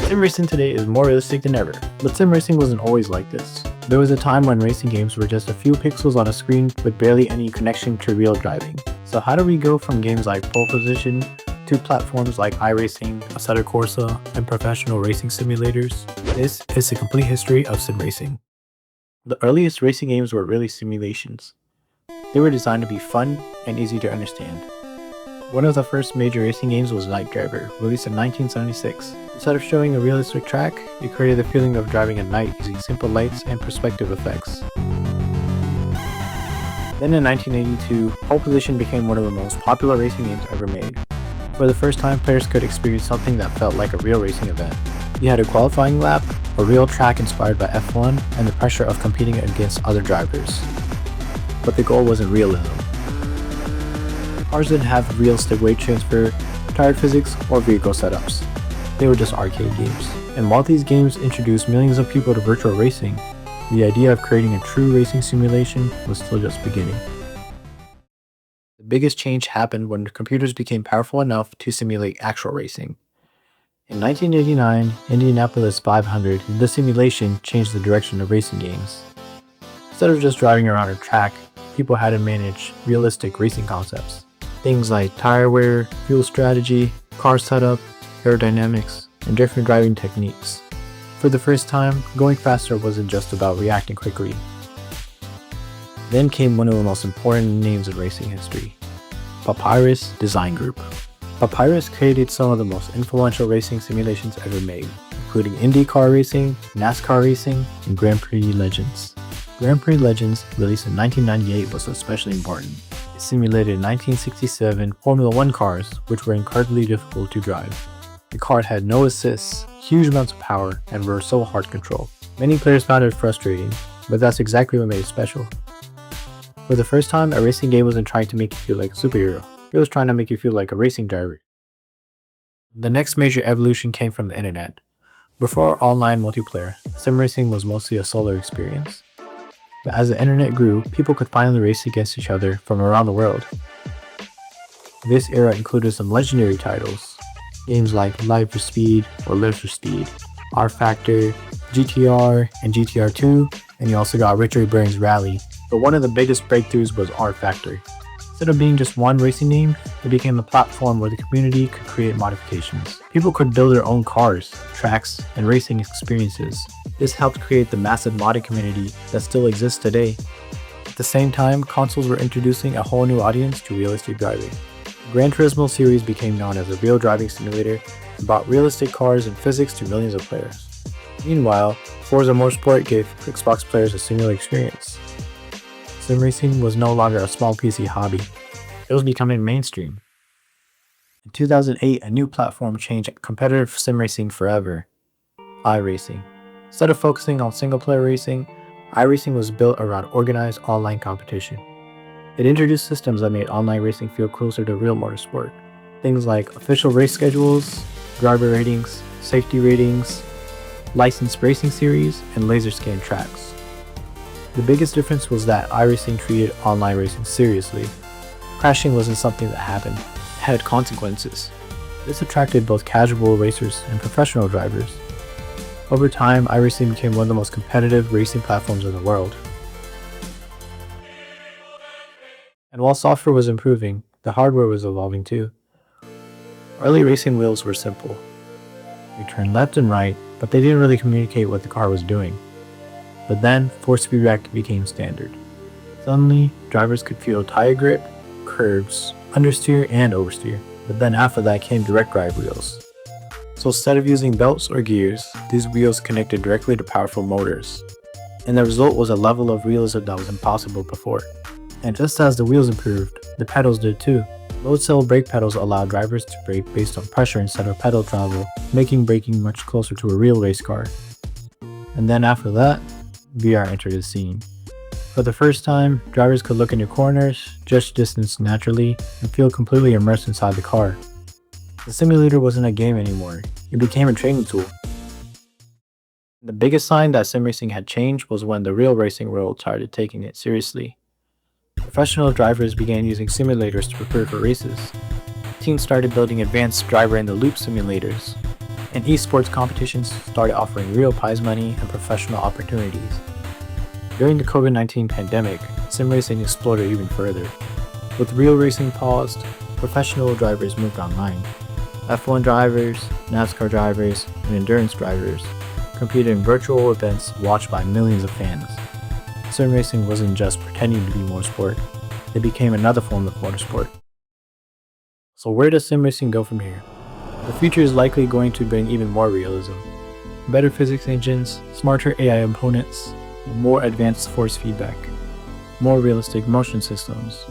Sim racing today is more realistic than ever, but sim racing wasn't always like this. There was a time when racing games were just a few pixels on a screen with barely any connection to real driving. So how do we go from games like Pole Position to platforms like iRacing, Assetto Corsa, and professional racing simulators? This is the complete history of sim racing. The earliest racing games were really simulations. They were designed to be fun and easy to understand. One of the first major racing games was Night Driver, released in 1976. Instead of showing a realistic track, it created the feeling of driving at night using simple lights and perspective effects. Then in 1982, Pole Position became one of the most popular racing games ever made. For the first time, players could experience something that felt like a real racing event. You had a qualifying lap, a real track inspired by F1, and the pressure of competing against other drivers. But the goal wasn't realism. Cars didn't have realistic weight transfer, tire physics, or vehicle setups. They were just arcade games. And while these games introduced millions of people to virtual racing, the idea of creating a true racing simulation was still just beginning. The biggest change happened when computers became powerful enough to simulate actual racing. In 1989, Indianapolis 500, the simulation changed the direction of racing games. Instead of just driving around a track, people had to manage realistic racing concepts. Things like tire wear, fuel strategy, car setup, aerodynamics, and different driving techniques. For the first time, going faster wasn't just about reacting quickly. Then came one of the most important names in racing history, Papyrus Design Group. Papyrus created some of the most influential racing simulations ever made, including IndyCar racing, NASCAR racing, and Grand Prix Legends. Grand Prix Legends, released in 1998, was especially important. It simulated 1967 Formula 1 cars, which were incredibly difficult to drive. The car had no assists, huge amounts of power, and were so hard to control. Many players found it frustrating, but that's exactly what made it special. For the first time, a racing game wasn't trying to make you feel like a superhero. It was trying to make you feel like a racing driver. The next major evolution came from the internet. Before online multiplayer, sim racing was mostly a solo experience. But as the internet grew, people could finally race against each other from around the world. This era included some legendary titles, games like Live for Speed or Live for Speed, R Factor, GTR, and GTR 2, and you also got Richard Burns Rally. But one of the biggest breakthroughs was R Factor. Instead of being just one racing name, it became a platform where the community could create modifications. People could build their own cars, tracks, and racing experiences. This helped create the massive modding community that still exists today. At the same time, consoles were introducing a whole new audience to realistic driving. The Gran Turismo series became known as a real driving simulator and brought realistic cars and physics to millions of players. Meanwhile, Forza Motorsport gave Xbox players a similar experience. Sim racing was no longer a small PC hobby. It was becoming mainstream. In 2008, a new platform changed competitive sim racing forever: iRacing. Instead of focusing on single-player racing, iRacing was built around organized online competition. It introduced systems that made online racing feel closer to real motorsport. Things like official race schedules, driver ratings, safety ratings, licensed racing series, and laser scan tracks. The biggest difference was that iRacing treated online racing seriously. Crashing wasn't something that happened, it had consequences. This attracted both casual racers and professional drivers. Over time, iRacing became one of the most competitive racing platforms in the world. And while software was improving, the hardware was evolving too. Early racing wheels were simple. They turned left and right, but they didn't really communicate what the car was doing. But then, force feedback became standard. Suddenly, drivers could feel tire grip, curves, understeer, and oversteer. But then after that came direct drive wheels. So instead of using belts or gears, these wheels connected directly to powerful motors. And the result was a level of realism that was impossible before. And just as the wheels improved, the pedals did too. Load cell brake pedals allowed drivers to brake based on pressure instead of pedal travel, making braking much closer to a real race car. And then after that, VR entered the scene. For the first time, drivers could look into corners, judge distance naturally, and feel completely immersed inside the car. The simulator wasn't a game anymore, it became a training tool. The biggest sign that sim racing had changed was when the real racing world started taking it seriously. Professional drivers began using simulators to prepare for races. Teams started building advanced driver-in-the-loop simulators. and esports competitions started offering real prize money and professional opportunities. During the COVID-19 pandemic, sim racing exploded even further. With real racing paused, professional drivers moved online. F1 drivers, NASCAR drivers, and endurance drivers competed in virtual events watched by millions of fans. Sim racing wasn't just pretending to be motorsport, it became another form of motorsport. So where does sim racing go from here? The future is likely going to bring even more realism. Better physics engines, smarter AI opponents, more advanced force feedback, more realistic motion systems.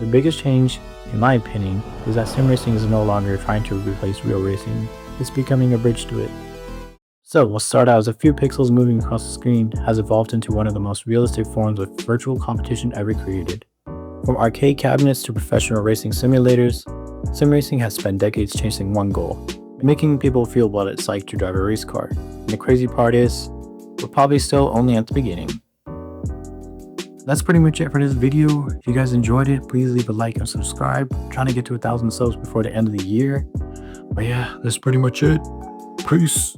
The biggest change, in my opinion, is that sim racing is no longer trying to replace real racing, it's becoming a bridge to it. So what started out as a few pixels moving across the screen has evolved into one of the most realistic forms of virtual competition ever created. From arcade cabinets to professional racing simulators, sim racing has spent decades chasing one goal: making people feel what it's like to drive a race car. And the crazy part is, we're probably still only at the beginning. That's pretty much it for this video. If you guys enjoyed it, please leave a like and subscribe. I'm trying to get to 1,000 subs before the end of the year. But yeah, that's pretty much it. Peace.